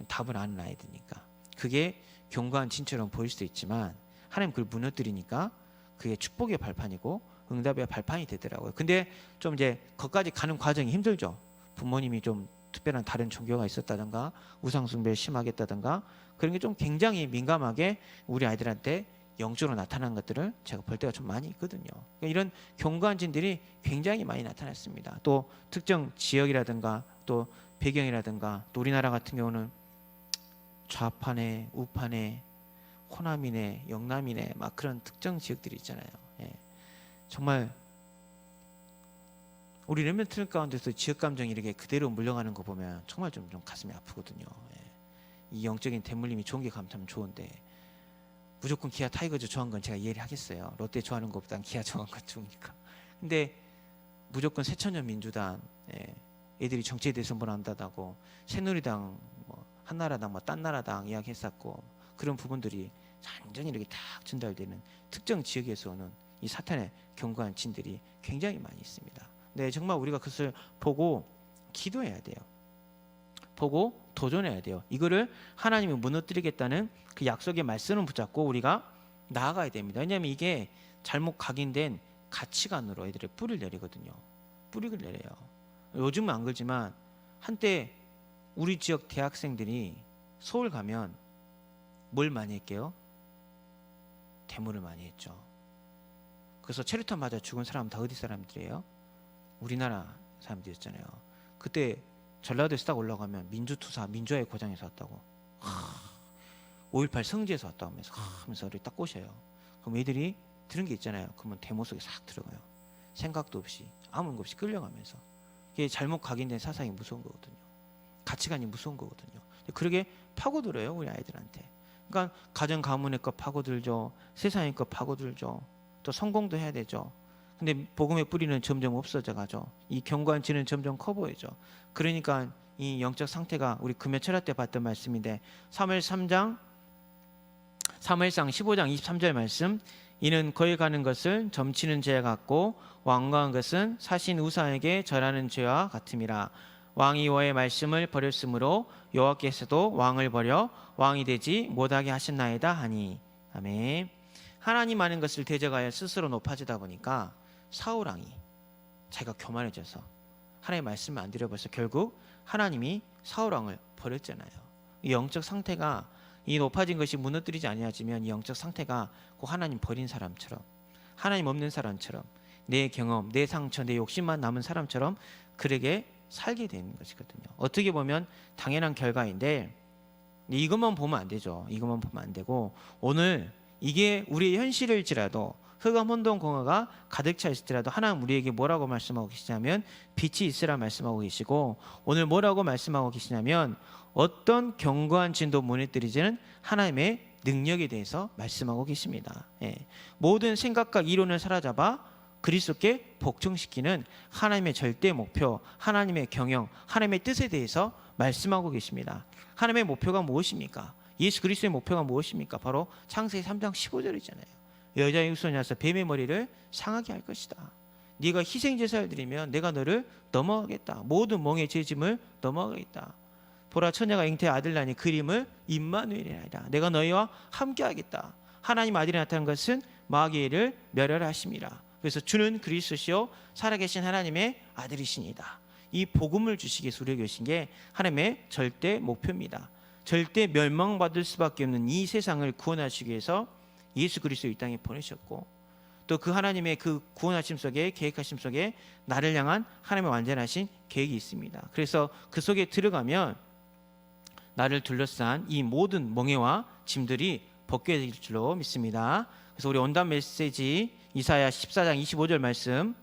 답을 아는 아이들이니까. 그게 견고한 진처럼 보일 수도 있지만 하나님 그걸 무너뜨리니까 그게 축복의 발판이고 응답의 발판이 되더라고요. 근데 좀 이제 거기까지 가는 과정이 힘들죠. 부모님이 좀 특별한 다른 종교가 있었다든가 우상숭배를 심하게 했다든가 그런 게 좀 굉장히 민감하게 우리 아이들한테 영적으로 나타나는 것들을 제가 볼 때가 좀 많이 있거든요. 그러니까 이런 견고한 진들이 굉장히 많이 나타났습니다. 또 특정 지역이라든가 또 배경이라든가, 또 우리나라 같은 경우는 좌파네, 우파네, 호남이네, 영남이네, 막 그런 특정 지역들이 있잖아요. 예. 정말 우리 렘넌트 가운데서 지역 감정이 이렇게 그대로 물려가는 거 보면 정말 좀 가슴이 아프거든요. 예. 이 영적인 대물림이 좋은 게 감사하면 좋은데, 무조건 기아 타이거즈 좋아하는 건 제가 이해를 하겠어요. 롯데 좋아하는 것보단 기아 좋아하는 건 좋으니까. 근데 무조건 새천년 민주당, 예, 애들이 정치에 대해서 뭘 안다고 새누리당, 뭐 한나라당, 뭐 딴나라당 이야기했었고, 그런 부분들이 완전히 이렇게 딱 전달되는 특정 지역에서 오는 이 사탄의 견고한 진들이 굉장히 많이 있습니다. 네, 정말 우리가 그것을 보고 기도해야 돼요. 보고 도전해야 돼요. 이거를 하나님이 무너뜨리겠다는 그 약속의 말씀을 붙잡고 우리가 나아가야 됩니다. 왜냐하면 이게 잘못 각인된 가치관으로 애들의 뿌리를 내리거든요. 뿌리를 내려요. 요즘은 안 그러지만 한때 우리 지역 대학생들이 서울 가면 뭘 많이 했게요? 데모를 많이 했죠. 그래서 체류탄 맞아 죽은 사람은 다 어디 사람들이에요? 우리나라 사람들이었잖아요. 그때 전라도에서 딱 올라가면 민주투사, 민주화의 고장에서 왔다고, 5.18 성지에서 왔다고 하면서 우리 딱 꼬셔요. 그럼 애들이 들은 게 있잖아요. 그러면 데모 속에 싹 들어가요. 생각도 없이 아무 것 없이 끌려가면서. 이게 잘못 각인된 사상이 무서운 거거든요. 가치관이 무서운 거거든요. 그러게 파고들어요, 우리 아이들한테. 그러니까 가정 가문의 것 파고들죠. 세상의 것 파고들죠. 또 성공도 해야 되죠. 근데 복음의 뿌리는 점점 없어져 가죠. 이 견고한 진은 점점 커 보이죠. 그러니까 이 영적 상태가 우리 금요철야 때 봤던 말씀인데, 사무엘상 15장 23절 말씀, 이는 거기 가는 것을 점치는 죄 같고 왕거한 것은 사신 우상에게 절하는 죄와 같음이라. 왕이 여호와의 말씀을 버렸으므로 여호와께서도 왕을 버려 왕이 되지 못하게 하셨나이다 하니. 아멘. 하나님 아는 것을 대적하여 스스로 높아지다 보니까 사울왕이 자기가 교만해져서 하나님의 말씀을 안 드려버려서 결국 하나님이 사울왕을 버렸잖아요. 이 영적 상태가, 이 높아진 것이 무너뜨리지 아니하지만 이 영적 상태가 꼭 하나님 버린 사람처럼, 하나님 없는 사람처럼, 내 경험, 내 상처, 내 욕심만 남은 사람처럼 그러게 살게 되는 것이거든요. 어떻게 보면 당연한 결과인데 이것만 보면 안 되죠. 이것만 보면 안 되고, 오늘 이게 우리의 현실일지라도, 흑암 혼돈 공허가 가득 차 있을지라도 하나님 우리에게 뭐라고 말씀하고 계시냐면 빛이 있으라 말씀하고 계시고, 오늘 뭐라고 말씀하고 계시냐면 어떤 견고한 진도 무너뜨리지는 하나님의 능력에 대해서 말씀하고 계십니다. 모든 생각과 이론을 사로잡아 그리스도께 복종시키는 하나님의 절대 목표, 하나님의 경영, 하나님의 뜻에 대해서 말씀하고 계십니다. 하나님의 목표가 무엇입니까? 예수 그리스도의 목표가 무엇입니까? 바로 창세기 3장 15절이잖아요. 여자의 후손이 나서 뱀의 머리를 상하게 할 것이다. 네가 희생제사를 드리면 내가 너를 넘어가겠다. 모든 멍의 죄짐을 넘어가겠다. 보라, 처녀가 잉태의 아들 낳으니 그 이름을 임마누엘이라. 내가 너희와 함께하겠다. 하나님 아들이 나타난 것은 마귀를 멸하심이라. 그래서 주는 그리스도시요 살아계신 하나님의 아들이시니다. 이 복음을 주시기 위해서 우리에게 오신 게 하나님의 절대 목표입니다. 절대 멸망받을 수밖에 없는 이 세상을 구원하시기 위해서 예수 그리스도 이 땅에 보내셨고, 또 그 하나님의 그 구원하심 속에, 계획하심 속에 나를 향한 하나님의 완전하신 계획이 있습니다. 그래서 그 속에 들어가면 나를 둘러싼 이 모든 멍에와 짐들이 벗게 될 줄로 믿습니다. 그래서 우리 온단 메시지 이사야 14장 25절 말씀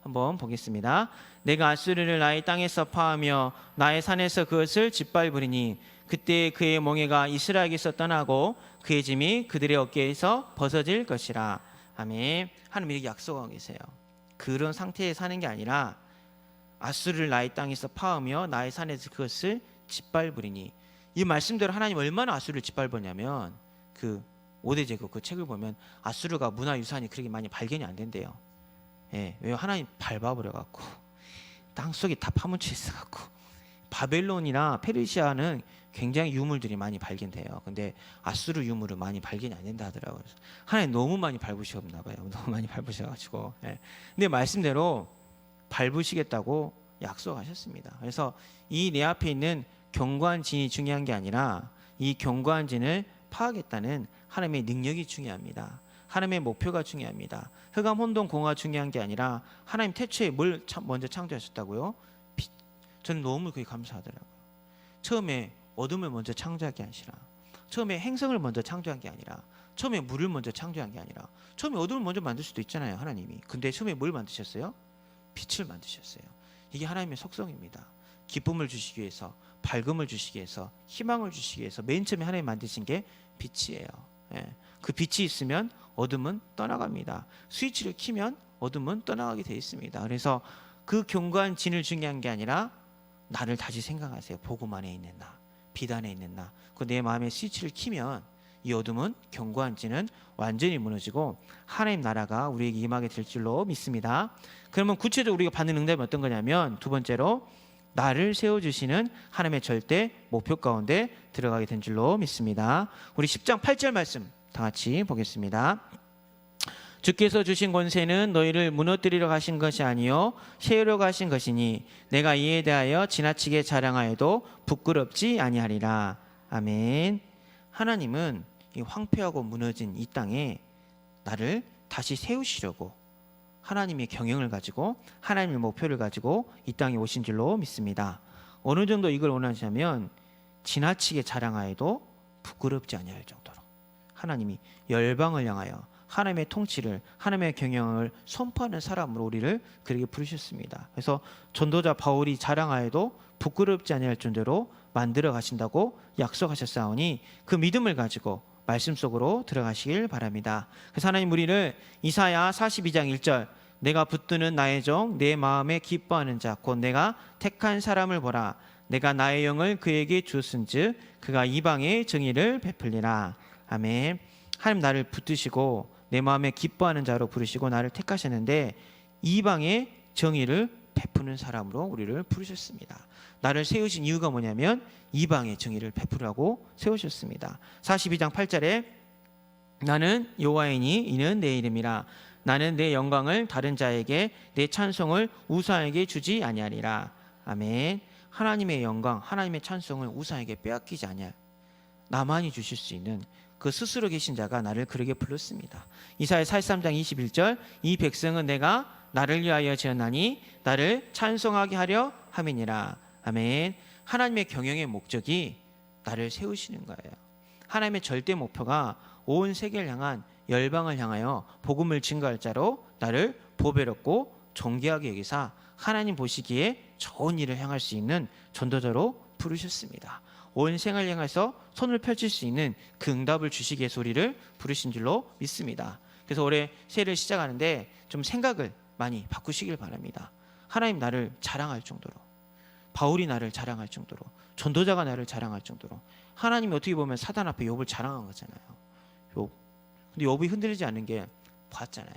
한번 보겠습니다. 내가 아수르를 나의 땅에서 파하며 나의 산에서 그것을 짓밟으리니 그때 그의 멍에가 이스라엘에게서 떠나고 그의 짐이 그들의 어깨에서 벗어질 것이라. 아멘. 하나님 이렇게 약속하고 계세요. 그런 상태에 사는 게 아니라 아수르를 나의 땅에서 파하며 나의 산에서 그것을 짓밟으리니, 이 말씀대로 하나님 얼마나 아수르를 짓밟았냐면 그 5대 제국 그 책을 보면 아수르가 문화유산이 그렇게 많이 발견이 안 된대요. 왜? 하나님 밟아버려갖고 땅속에 다 파묻혀 있어갖고. 바벨론이나 페르시아는 굉장히 유물들이 많이 발견돼요. 근데 아수르 유물은 많이 발견이 안 된다 하더라고요. 하나님 너무 많이 밟으셨나 봐요. 너무 많이 밟으셔가지고. 근데 말씀대로 밟으시겠다고 약속하셨습니다. 그래서 이 내 앞에 있는 견고한 진이 중요한 게 아니라 이 견고한 진을 파하겠다는 하나님의 능력이 중요합니다. 하나님의 목표가 중요합니다. 흑암 혼돈 공허가 중요한 게 아니라 하나님 태초에 뭘 먼저 창조하셨다고요? 빛. 저는 너무 그게 감사하더라고요. 처음에 어둠을 먼저 창조한 게 아니라, 처음에 행성을 먼저 창조한 게 아니라, 처음에 물을 먼저 창조한 게 아니라, 처음에 어둠을 먼저 만들 수도 있잖아요, 하나님이. 근데 처음에 뭘 만드셨어요? 빛을 만드셨어요. 이게 하나님의 속성입니다. 기쁨을 주시기 위해서, 밝음을 주시기 위해서, 희망을 주시기 위해서 맨 처음에 하나님 만드신 게 빛이에요. 그 빛이 있으면 어둠은 떠나갑니다. 스위치를 키면 어둠은 떠나가게 되어 있습니다. 그래서 그 견고한 진을 중요한 게 아니라 나를 다시 생각하세요. 복음 안에 있는 나, 빛 안에 있는 나. 그 내 마음의 스위치를 키면 이 어둠은, 견고한 진은 완전히 무너지고 하나님 나라가 우리에게 임하게 될 줄로 믿습니다. 그러면 구체적으로 우리가 받는 응답이 어떤 거냐면, 두 번째로 나를 세워주시는 하나님의 절대 목표 가운데 들어가게 된 줄로 믿습니다. 우리 10장 8절 말씀 다 같이 보겠습니다. 주께서 주신 권세는 너희를 무너뜨리려 하신 것이 아니요 세우려 하신 것이니 내가 이에 대하여 지나치게 자랑하여도 부끄럽지 아니하리라. 아멘. 하나님은 이 황폐하고 무너진 이 땅에 나를 다시 세우시려고 하나님의 경영을 가지고, 하나님의 목표를 가지고 이 땅에 오신 줄로 믿습니다. 어느 정도 이걸 원하시냐면 지나치게 자랑하여도 부끄럽지 아니할 정도로 하나님이 열방을 향하여 하나님의 통치를, 하나님의 경영을 선포하는 사람으로 우리를 그렇게 부르셨습니다. 그래서 전도자 바울이 자랑하여도 부끄럽지 아니할 정도로 만들어 가신다고 약속하셨사오니 그 믿음을 가지고 말씀 속으로 들어가시길 바랍니다. 그래서 하나님 우리를 이사야 42장 1절 내가 붙드는 나의 종 내 마음에 기뻐하는 자 곧 내가 택한 사람을 보라. 내가 나의 영을 그에게 주었은즉 그가 이방의 정의를 베풀리라. 아멘. 하나님 나를 붙드시고 내 마음에 기뻐하는 자로 부르시고 나를 택하셨는데 이방의 정의를 베푸는 사람으로 우리를 부르셨습니다. 나를 세우신 이유가 뭐냐면 이방의 정의를 베푸라고 세우셨습니다. 42장 8절에 나는 여호와이니 이는 내 이름이라. 나는 내 영광을 다른 자에게, 내 찬송을 우상에게 주지 아니하리라. 아멘. 하나님의 영광, 하나님의 찬송을 우상에게 빼앗기지 아니할, 나만이 주실 수 있는 그 스스로 계신 자가 나를 그렇게 불렀습니다. 이사야 43장 21절 이 백성은 내가 나를 위하여 지었나니 나를 찬송하게 하려 함이니라. 아멘. 하나님의 경영의 목적이 나를 세우시는 거예요. 하나님의 절대 목표가 온 세계를 향한, 열방을 향하여 복음을 증거할 자로 나를 보배롭고 존귀하게 여기사 하나님 보시기에 좋은 일을 행할 수 있는 전도자로 부르셨습니다. 온 생을 향해서 손을 펼칠 수 있는 그 응답을 주시기 위해서 우리를 부르신 줄로 믿습니다. 그래서 올해 새해를 시작하는데 좀 생각을 많이 바꾸시길 바랍니다. 하나님 나를 자랑할 정도로, 바울이 나를 자랑할 정도로, 전도자가 나를 자랑할 정도로, 하나님이 어떻게 보면 사단 앞에 욥을 자랑한 거잖아요. 욥. 근데 욥이 흔들리지 않는 게 봤잖아요.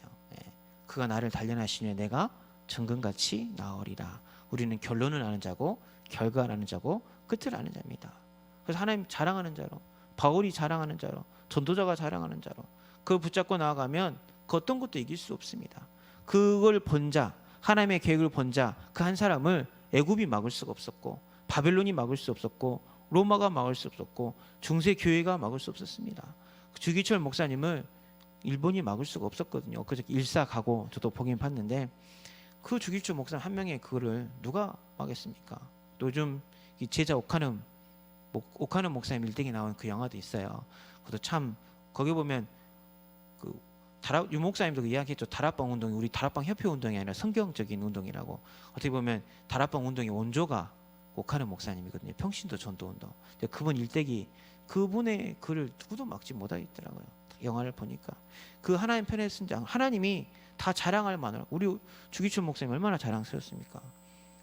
그가 나를 단련하시니 내가 정금같이 나으리라. 우리는 결론을 아는 자고 결과를 아는 자고 끝을 아는 자입니다. 그래서 하나님 자랑하는 자로, 바울이 자랑하는 자로, 전도자가 자랑하는 자로 그걸 붙잡고 나아가면 그 어떤 것도 이길 수 없습니다. 그걸 본 자, 하나님의 계획을 본 자 그 한 사람을 애굽이 막을 수가 없었고, 바벨론이 막을 수 없었고, 로마가 막을 수 없었고, 중세 교회가 막을 수 없었습니다. 주기철 목사님을 일본이 막을 수가 없었거든요. 그래서 일사 가고 저도 보긴 봤는데 그 주기철 목사님 한 명의 그거를 누가 막겠습니까? 또 요즘 제자 오카는 목사님 일등에 나온 그 영화도 있어요. 그것도 참 거기 보면 그 유 목사님도 그 이야기했죠. 다락방 운동이 우리 다락방 협회 운동이 아니라 성경적인 운동이라고. 어떻게 보면 다락방 운동의 원조가 오카는 목사님이거든요. 평신도 전도 운동. 근데 그분 일대기 그분의 글을 누구도 막지 못하겠더라고요. 영화를 보니까 그 하나님 편에 쓴 자, 하나님이 다 자랑할 만한, 우리 주기철 목사님 얼마나 자랑스럽습니까?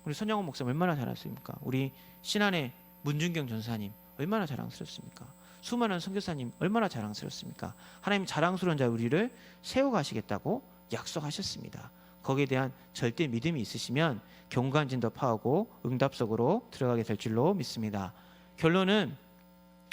우리 손영원 목사님 얼마나 자랑스럽습니까? 우리 신안의 문준경 전사님 얼마나 자랑스럽습니까? 수많은 선교사님 얼마나 자랑스럽습니까? 하나님 자랑스러운 자 우리를 세워가시겠다고 약속하셨습니다. 거기에 대한 절대 믿음이 있으시면 경관진도 파하고 응답 속으로 들어가게 될 줄로 믿습니다. 결론은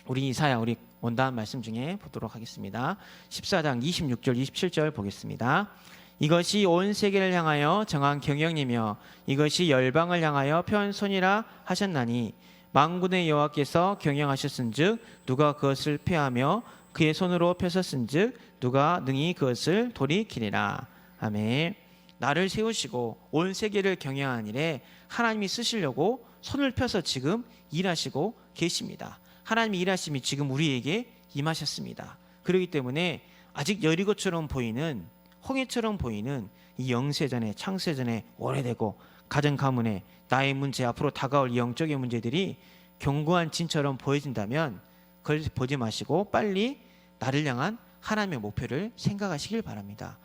우리 이사야, 우리 원단 말씀 중에 보도록 하겠습니다. 14장 26절 27절 보겠습니다. 이것이 온 세계를 향하여 정한 경영이며 이것이 열방을 향하여 편 손이라 하셨나니 만군의 여호와께서 경영하셨은즉 누가 그것을 폐하며 그의 손으로 펴셨은즉 누가 능히 그것을 돌이키리라. 아멘. 나를 세우시고 온 세계를 경영하는 일에 하나님이 쓰시려고 손을 펴서 지금 일하시고 계십니다. 하나님의 일하심이 지금 우리에게 임하셨습니다. 그렇기 때문에 아직 여리고처럼 보이는, 홍해처럼 보이는 이 영세전에, 창세전에 오래되고 가정 가문에 나의 문제, 앞으로 다가올 이 영적인 문제들이 견고한 진처럼 보여진다면 그걸 보지 마시고 빨리 나를 향한 하나님의 목표를 생각하시길 바랍니다.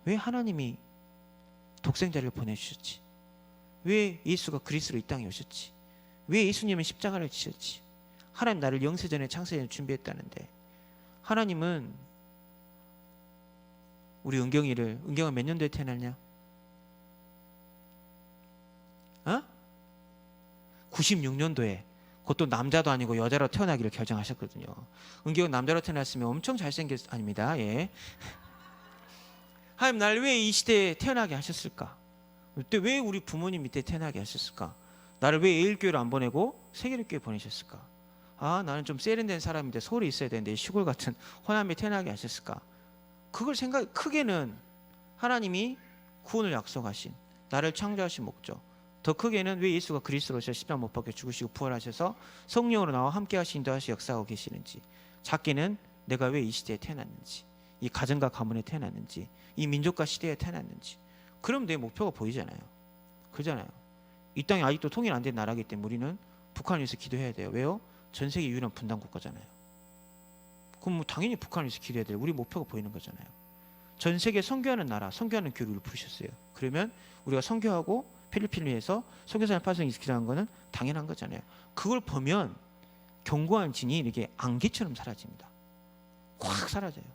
왜 하나님이 독생자를 보내주셨지? 왜 예수가 그리스도로 이 땅에 오셨지? 왜 예수님은 십자가를 지셨지? 하나님 나를 영세전에 창세전에 준비했다는데, 하나님은 우리 은경은 몇 년도에 태어났냐? 96년도에 그것도 남자도 아니고 여자로 태어나기를 결정하셨거든요. 은경은 남자로 태어났으면 엄청 잘생겼 아닙니다. 예. 하나님 나를 왜 이 시대에 태어나게 하셨을까? 그때 왜 우리 부모님 밑에 태어나게 하셨을까? 나를 왜 예일교회를 안 보내고 세계일교회 보내셨을까? 나는 좀 세련된 사람인데 서울에 있어야 되는데 시골 같은 호남에 태어나게 하셨을까? 그걸 크게는 하나님이 구원을 약속하신, 나를 창조하신 목적, 더 크게는 왜 예수가 그리스도로 십자가 못 박혀 죽으시고 부활하셔서 성령으로 나와 함께 하시 인도하시 역사하고 계시는지, 작게는 내가 왜 이 시대에 태어났는지, 이 가정과 가문에 태어났는지, 이 민족과 시대에 태어났는지. 그럼 내 목표가 보이잖아요. 그러잖아요. 이 땅이 아직도 통일 안 된 나라이기 때문에 우리는 북한을 위해서 기도해야 돼요. 왜요? 전 세계 유일한 분단 국가잖아요. 그럼 당연히 북한을 위해서 기도해야 돼요. 우리 목표가 보이는 거잖아요. 전 세계 선교하는 나라, 선교하는 교류를 부르셨어요. 그러면 우리가 선교하고 필리핀을 위해서 선교사님 파송이 기도하는 거는 당연한 거잖아요. 그걸 보면 견고한 진이 이렇게 안개처럼 사라집니다. 확 사라져요.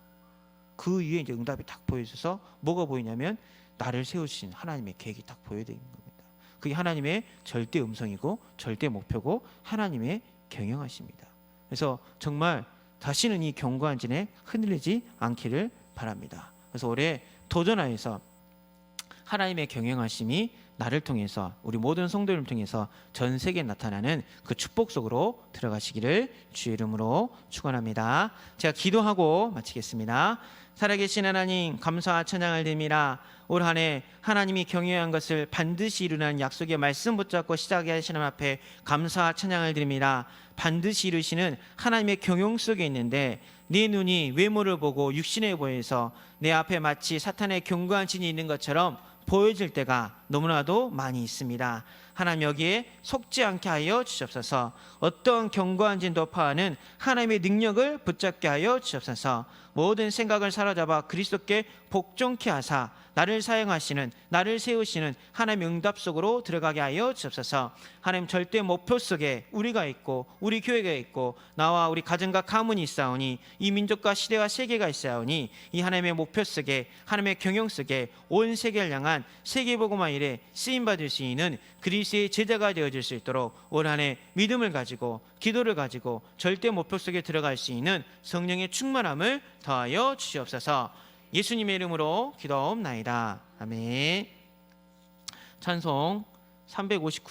그 위에 이제 응답이 딱 보여져서 뭐가 보이냐면 나를 세우신 하나님의 계획이 딱 보여지는 겁니다. 그게 하나님의 절대 음성이고 절대 목표고 하나님의 경영하십니다. 그래서 정말 다시는 이 견고한 진에 흔들리지 않기를 바랍니다. 그래서 올해 도전하여서 하나님의 경영하심이 나를 통해서, 우리 모든 성도를 통해서 전 세계에 나타나는 그 축복 속으로 들어가시기를 주의 이름으로 축원합니다. 제가 기도하고 마치겠습니다. 살아계신 하나님, 감사와 찬양을 드립니다. 올 한 해 하나님이 경영한 것을 반드시 이루는 약속의 말씀 붙잡고 시작하게 하시는 앞에 감사와 찬양을 드립니다. 반드시 이루시는 하나님의 경영 속에 있는데 내 눈이 외모를 보고 육신에 보여서 내 앞에 마치 사탄의 견고한 진이 있는 것처럼 보여질 때가 너무나도 많이 있습니다. 하나님 여기에 속지 않게 하여 주시옵소서. 어떤 견고한 진도 파하는 하나님의 능력을 붙잡게 하여 주시옵소서. 모든 생각을 사로잡아 그리스도께 복종케 하사 나를 사용하시는, 나를 세우시는 하나님의 응답 속으로 들어가게 하여 주옵소서. 하나님 절대 목표 속에 우리가 있고 우리 교회가 있고 나와 우리 가정과 가문이 있사오니 이 민족과 시대와 세계가 있사오니 이 하나님의 목표 속에, 하나님의 경영 속에 온 세계를 향한 세계복음화 일에 쓰임받을 수 있는 그리스도의 제자가 되어질 수 있도록 올 한 해 믿음을 가지고 기도를 가지고 절대 목표 속에 들어갈 수 있는 성령의 충만함을 더하여 주시옵소서. 예수님의 이름으로 기도하옵나이다. 아멘. 찬송 359